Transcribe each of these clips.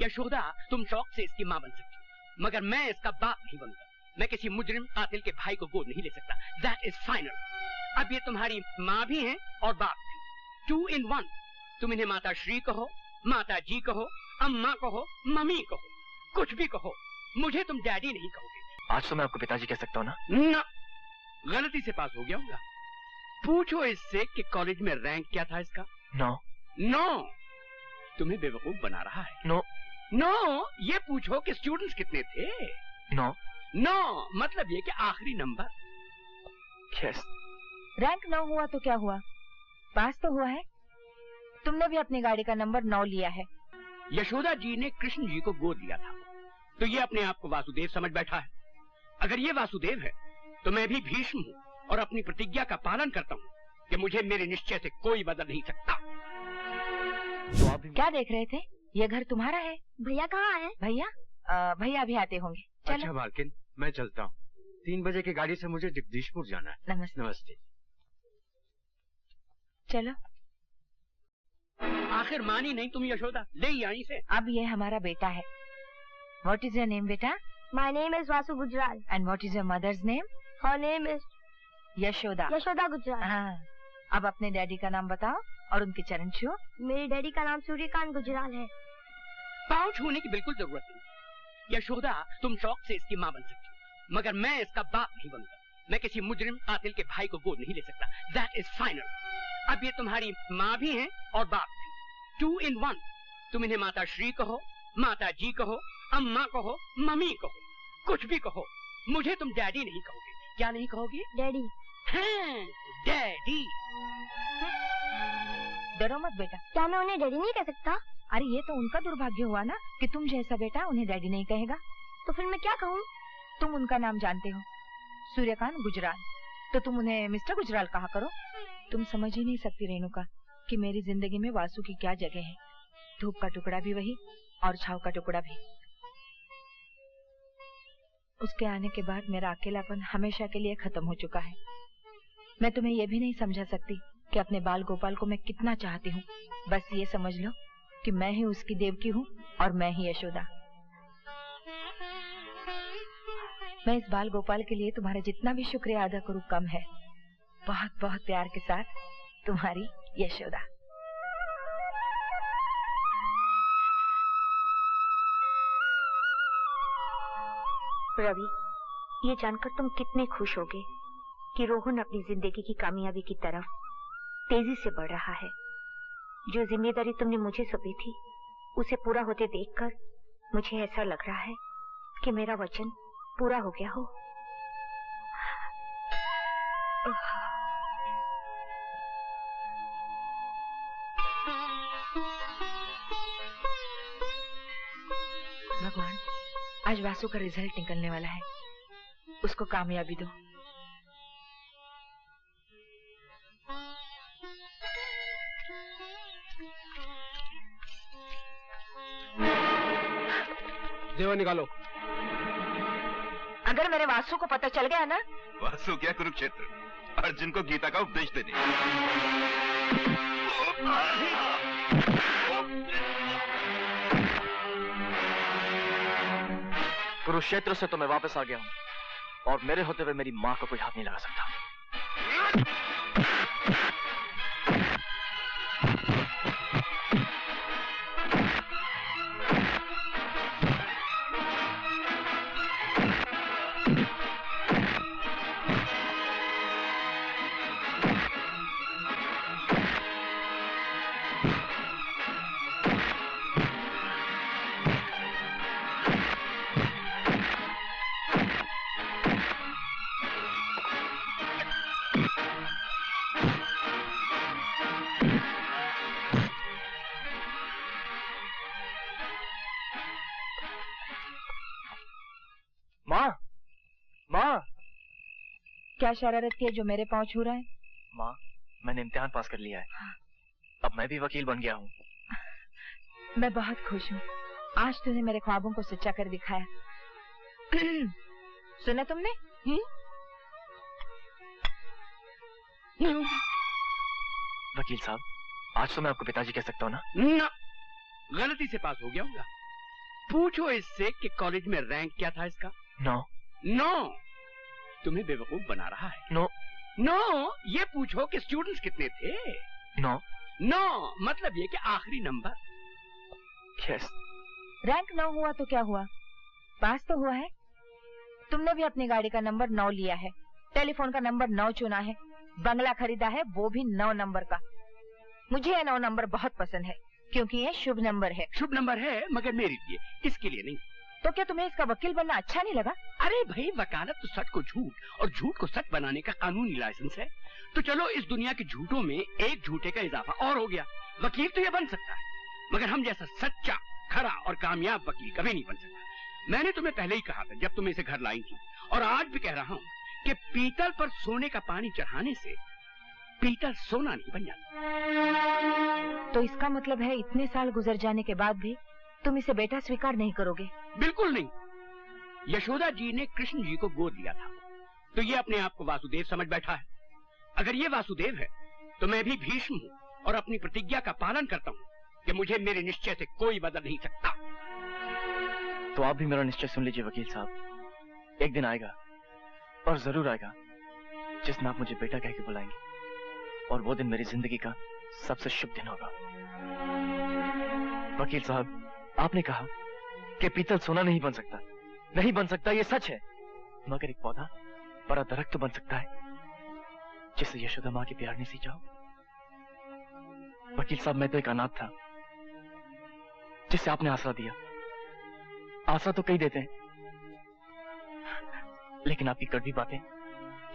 यशोदा, तुम शौक से इसकी माँ बन सकती हो, मगर मैं इसका बाप नहीं बनूंगा। मैं किसी मुजरिम कातिल के भाई को गोद नहीं ले सकता। That is final। अब ये तुम्हारी माँ भी है और बाप भी, 2 in 1। तुम इन्हें माता श्री कहो, माता जी कहो, अम्मा कहो, मम्मी कहो, कुछ भी कहो, मुझे तुम डैडी नहीं कहोगे। आज तो मैं आपको पिताजी कह सकता हूँ ना? ना, गलती से पास हो गया होगा। पूछो इससे कि कॉलेज में रैंक क्या था इसका। नो नो, तुम्हें बेवकूफ बना रहा है। नो नो, ये पूछो कि स्टूडेंट्स कितने थे। नो नो मतलब ये कि आखिरी नंबर। यस। रैंक 9 हुआ तो क्या हुआ, पास तो हुआ है। तुमने भी अपनी गाड़ी का नंबर 9 लिया है। यशोदा जी ने कृष्ण जी को गोद लिया था, तो ये अपने आप को वासुदेव समझ बैठा है। अगर ये वासुदेव है तो मैं भी भीष्म हूँ और अपनी प्रतिज्ञा का पालन करता हूँ कि मुझे मेरे निश्चय से कोई बदल नहीं सकता। तो आप क्या देख रहे थे? ये घर तुम्हारा है। भैया कहाँ है? भैया अभी आते होंगे। चलो। अच्छा मालकिन, मैं चलता हूँ। 3 बजे की गाड़ी से मुझे जगदीशपुर जाना है। नमस्ते। नमस्ते। चलो। आखिर मानी नहीं तुम यशोदा, ले यहीं से। अब ये हमारा बेटा है। What is your name, बेटा? My name is Vasu Gujral. And what is your mother's name? Her name is Yashoda. Yashoda Gujral. हाँ। अब अपने डैडी का नाम बताओ और उनके चरण छुओ। मेरे डैडी का नाम सूर्यकांत गुजराल है। पाँव छूने की बिल्कुल जरूरत नहीं। यशोदा, तुम शौक से इसकी माँ बन सकती हो, मगर मैं इसका बाप नहीं बनूंगा। मैं किसी मुजरिम कातिल के भाई को गोद नहीं ले सकता। That is final। अब ये तुम्हारी माँ भी है और बाप भी, 2 in 1। तुम इन्हें माता श्री कहो, माता जी कहो, अम्मा कहो, मम्मी कहो, कुछ भी कहो, मुझे तुम डैडी नहीं कहोगे। क्या नहीं कहोगे? डैडी। हाँ, डैडी। डरो मत बेटा। क्या मैं उन्हें डैडी नहीं कह सकता? अरे ये तो उनका दुर्भाग्य हुआ ना कि तुम जैसा बेटा उन्हें डैडी नहीं कहेगा। तो फिर मैं क्या कहूँ? तुम उनका नाम जानते हो, सूर्यकांत गुजराल, तो तुम उन्हें मिस्टर गुजराल कहा करो। तुम समझ ही नहीं सकती रेणुका कि मेरी जिंदगी में वासु की क्या जगह है। धूप का टुकड़ा भी वही और छाव का टुकड़ा भी। उसके आने के बाद मेरा अकेलापन हमेशा के लिए खत्म हो चुका है। मैं तुम्हें यह भी नहीं समझा सकती कि अपने बाल गोपाल को मैं कितना चाहती हूँ। बस ये समझ लो कि मैं ही उसकी देवकी हूँ और मैं ही यशोदा। मैं इस बाल गोपाल के लिए तुम्हारा जितना भी शुक्रिया अदा करूँ कम है। बहुत बहुत प्यार के साथ तुम्हारी यशोदा। रवि, ये जानकर तुम कितने खुश होगे कि रोहन अपनी जिंदगी की कामयाबी की तरफ तेजी से बढ़ रहा है। जो जिम्मेदारी तुमने मुझे सौंपी थी उसे पूरा होते देखकर मुझे ऐसा लग रहा है कि मेरा वचन पूरा हो गया हो। भगवान, आज वासु का रिजल्ट निकलने वाला है, उसको कामयाबी दो। देवा निकालो। अगर मेरे वासु को पता चल गया ना। वासु क्या कुरुक्षेत्र, अर्जुन को गीता का उपदेश देने। कुरुक्षेत्र से तो मैं वापस आ गया हूँ और मेरे होते हुए मेरी माँ को कोई हाथ नहीं लगा सकता। क्या शरारत की है जो मेरे पाँव छू रहा है? माँ, मैंने इम्तिहान पास कर लिया है। अब मैं भी वकील बन गया हूँ। मैं बहुत खुश हूँ। आज तूने मेरे ख्वाबों को सच्चा कर दिखाया। सुना तुमने? वकील साहब, आज तो मैं आपको पिताजी कह सकता हूँ ना? ना, गलती से पास हो गया होगा। पूछो इससे कि कॉलेज में रैंक क्या था इसका। नो। नो, तुम्हें बेवकूफ बना रहा है। नो। नो, ये पूछो कि स्टूडेंट्स कितने थे। नो। नो मतलब ये कि आखिरी नंबर। यस। रैंक 9 हुआ तो क्या हुआ, पास तो हुआ है। तुमने भी अपनी गाड़ी का नंबर 9 लिया है, टेलीफोन का नंबर 9 चुना है, बंगला खरीदा है वो भी 9 नंबर का। मुझे ये 9 नंबर बहुत पसंद है क्योंकि ये शुभ नंबर है। शुभ नंबर है मगर मेरे लिए, इसके लिए नहीं। तो क्या तुम्हें इसका वकील बनना अच्छा नहीं लगा? अरे भाई, वकालत तो सच को झूठ और झूठ को सच बनाने का कानूनी लाइसेंस है। तो चलो इस दुनिया के झूठों में एक झूठे का इजाफा और हो गया। वकील तो ये बन सकता है मगर हम जैसा सच्चा, खरा और कामयाब वकील कभी नहीं बन सकता। मैंने तुम्हें पहले ही कहा था जब तुम इसे घर लाई थी, और आज भी कह रहा हूँ कि पीतल पर सोने का पानी चढ़ाने से पीतल सोना नहीं बन जाता। तो इसका मतलब है इतने साल गुजर जाने के बाद भी तुम इसे बेटा स्वीकार नहीं करोगे? बिल्कुल नहीं। यशोदा जी ने कृष्ण जी को गोद लिया था तो ये अपने आप को वासुदेव समझ बैठा है। अगर ये वासुदेव है तो मैं भी भीष्म हूँ और अपनी प्रतिज्ञा का पालन करता हूँ कि मुझे मेरे निश्चय से कोई बदल नहीं सकता। तो आप भी मेरा निश्चय सुन लीजिए वकील साहब। एक दिन आएगा और जरूर आएगा जिसमें आप मुझे बेटा कह के बुलाएंगे, और वो दिन मेरी जिंदगी का सबसे शुभ दिन होगा। वकील साहब, आपने कहा कि पीतल सोना नहीं बन सकता। नहीं बन सकता, ये सच है, मगर एक पौधा बड़ा दरख्त तो बन सकता है जिसे यशोदा माँ के प्यार ने सींचा हो। वकील साहब, मैं तो एक अनाथ था जिसे आपने आसरा दिया। आसरा तो कई देते हैं, लेकिन आपकी कड़वी बातें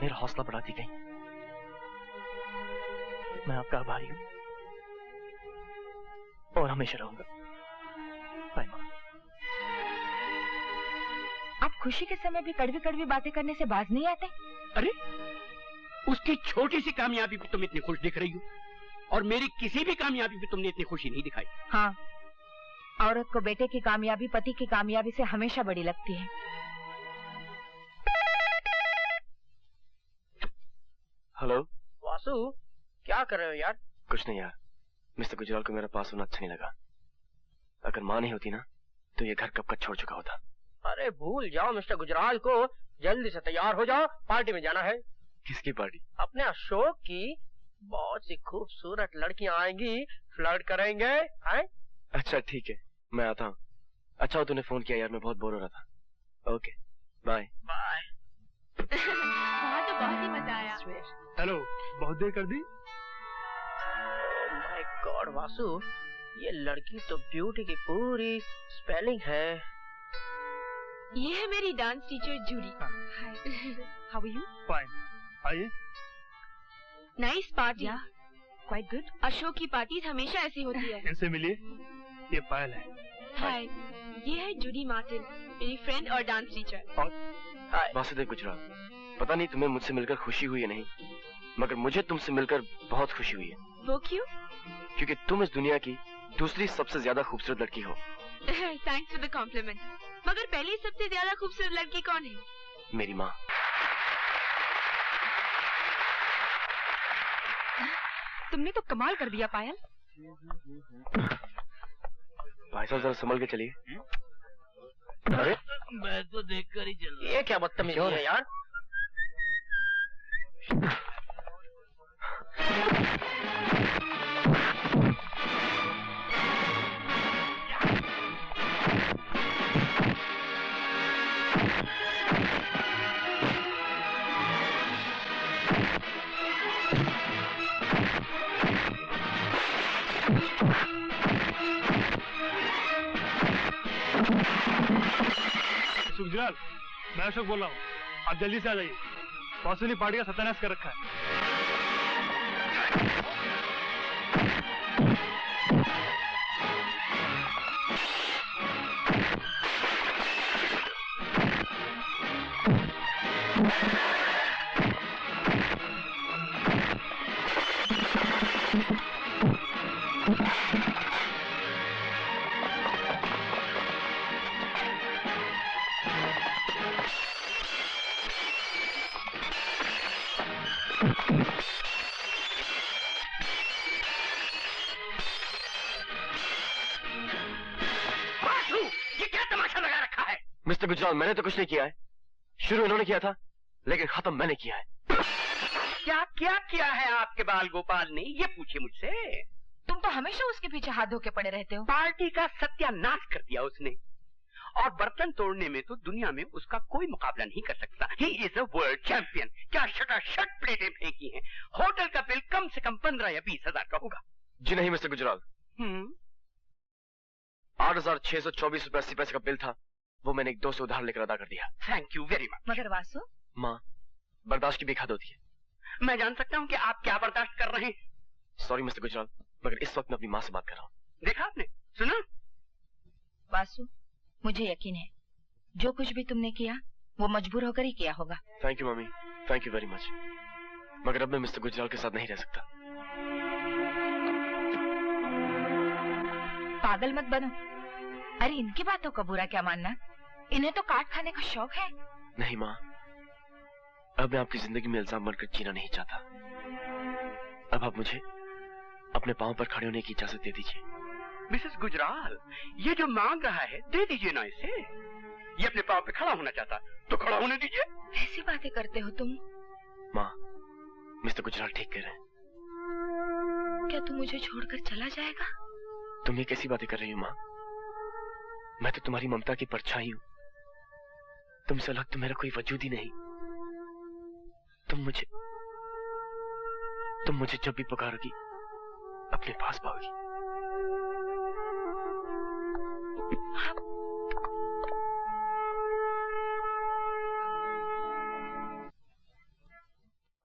मेरा हौसला बढ़ाती गई। मैं आपका आभारी हूं और हमेशा रहूंगा। बाय मां। आप खुशी के समय भी कड़वी कड़वी बातें करने से बाज नहीं आते? अरे, उसकी छोटी सी कामयाबी पे तुम इतनी खुश दिख रही हो और मेरी किसी भी कामयाबी पे तुमने इतनी खुशी नहीं दिखाई। हाँ, औरत को बेटे की कामयाबी पति की कामयाबी से हमेशा बड़ी लगती है। हेलो वासु, क्या कर रहे हो यार? कुछ नहीं यार, मिस्टर गुजराल को मेरा पास होना अच्छा नहीं लगा। अगर माँ नहीं होती ना तो ये घर कब का छोड़ चुका होता। अरे भूल जाओ मिस्टर गुजराल को, जल्दी से तैयार हो जाओ, पार्टी में जाना है। किसकी पार्टी? अपने अशोक की। बहुत सी खूबसूरत लड़कियां आएंगी, फ्लर्ट करेंगे। हैं? अच्छा ठीक है, मैं आता हूँ। अच्छा हो तूने फोन किया यार, मैं बहुत बोर हो रहा था। Okay bye. बाय। वहाँ तो बहुत ही मजा आया। हेलो, बहुत देर कर दी। माय गॉड वासु, ये लड़की तो ब्यूटी की पूरी स्पेलिंग है। ये है मेरी dance teacher Judy. Hi, how are you? Fine, आइए। Nice party. Quite good. Ashok की पार्टी हमेशा ऐसी होती है। इनसे मिलिए, ये पायल है। हाय, ये है जूडी मार्टिन, मेरी फ्रेंड और डांस टीचर। हाय वासुदेव गुजराल, पता नहीं तुम्हें मुझसे मिलकर खुशी हुई है नहीं, मगर मुझे तुमसे मिलकर बहुत खुशी हुई है। वो क्यों? क्योंकि तुम इस दुनिया की दूसरी सबसे ज्यादा खूबसूरत लड़की हो। Thanks for the compliment. मगर पहली सबसे ज्यादा खूबसूरत लड़की कौन है? मेरी माँ। तुमने तो कमाल कर दिया पायल। भाई साहब जरा संभल के चलिए। अरे मैं तो देखकर ही चल रहा। ये क्या बदतमीजी है यार? गुजराल, मैं अशोक बोल रहा हूँ, आप जल्दी से आ जाइए। वासु ने पार्टी का सत्यानाश कर रखा है। मिस्टर गुजराल, मैंने तो कुछ नहीं किया है। शुरू इन्होंने किया था, लेकिन खत्म मैंने किया है। क्या क्या किया है आपके बाल गोपाल ने, ये पूछिए मुझसे। तुम तो हमेशा उसके पीछे हाथ धो के पड़े रहते हो। पार्टी का सत्यानाश कर दिया उसने, और बर्तन तोड़ने में तो दुनिया में उसका कोई मुकाबला नहीं कर सकता। He is a world champion. क्या शटाशट प्लेटें फेंकी हैं। होटल का बिल कम से कम 15 या 20 हजार का होगा। जी नहीं मिस्टर गुजराल, 8,624 रुपए 80 पैसे का बिल था, वो मैंने एक दोस्त से उधार लेकर अदा कर दिया। Thank you very much. मगर वासु, माँ, बर्दाश्त की भी हद होती है। मैं जान सकता हूँ कि आप क्या बर्दाश्त कर रहे हैं? सॉरी मिस्टर गुजराल, मगर इस वक्त मैं अपनी माँ से बात कर रहा हूँ। देखा आपने, सुना? वासु, मुझे यकीन है जो कुछ भी तुमने किया वो मजबूर होकर ही किया होगा। Thank you mummy, thank you very much. मगर अब मैं मिस्टर गुजराल के साथ नहीं रह सकता। पागल मत बनो। अरे इनकी बातों का बुरा क्या मानना, इन्हें तो काट खाने का शौक है। नहीं माँ, अब मैं आपकी जिंदगी में इल्जाम बनकर जीना नहीं चाहता। अब आप मुझे अपने पांव पर खड़े होने की इजाजत दे दीजिए। मिसेस गुजराल, ये जो मांग रहा है दे दीजिए ना इसे। ये अपने पांव पे खड़ा होना चाहता तो खड़ा होने दीजिए। ऐसी बातें करते हो तुम? माँ, मिस्टर गुजराल ठीक कह रहे हैं। क्या तू मुझे छोड़कर चला जाएगा? तुम ये कैसी बातें कर रही हो माँ? मैं तो तुम्हारी ममता की परछाई हूँ। तुमसे अलग तो मेरा कोई वजूद ही नहीं। तुम मुझे जब भी पुकारोगी अपने पास पाओगी।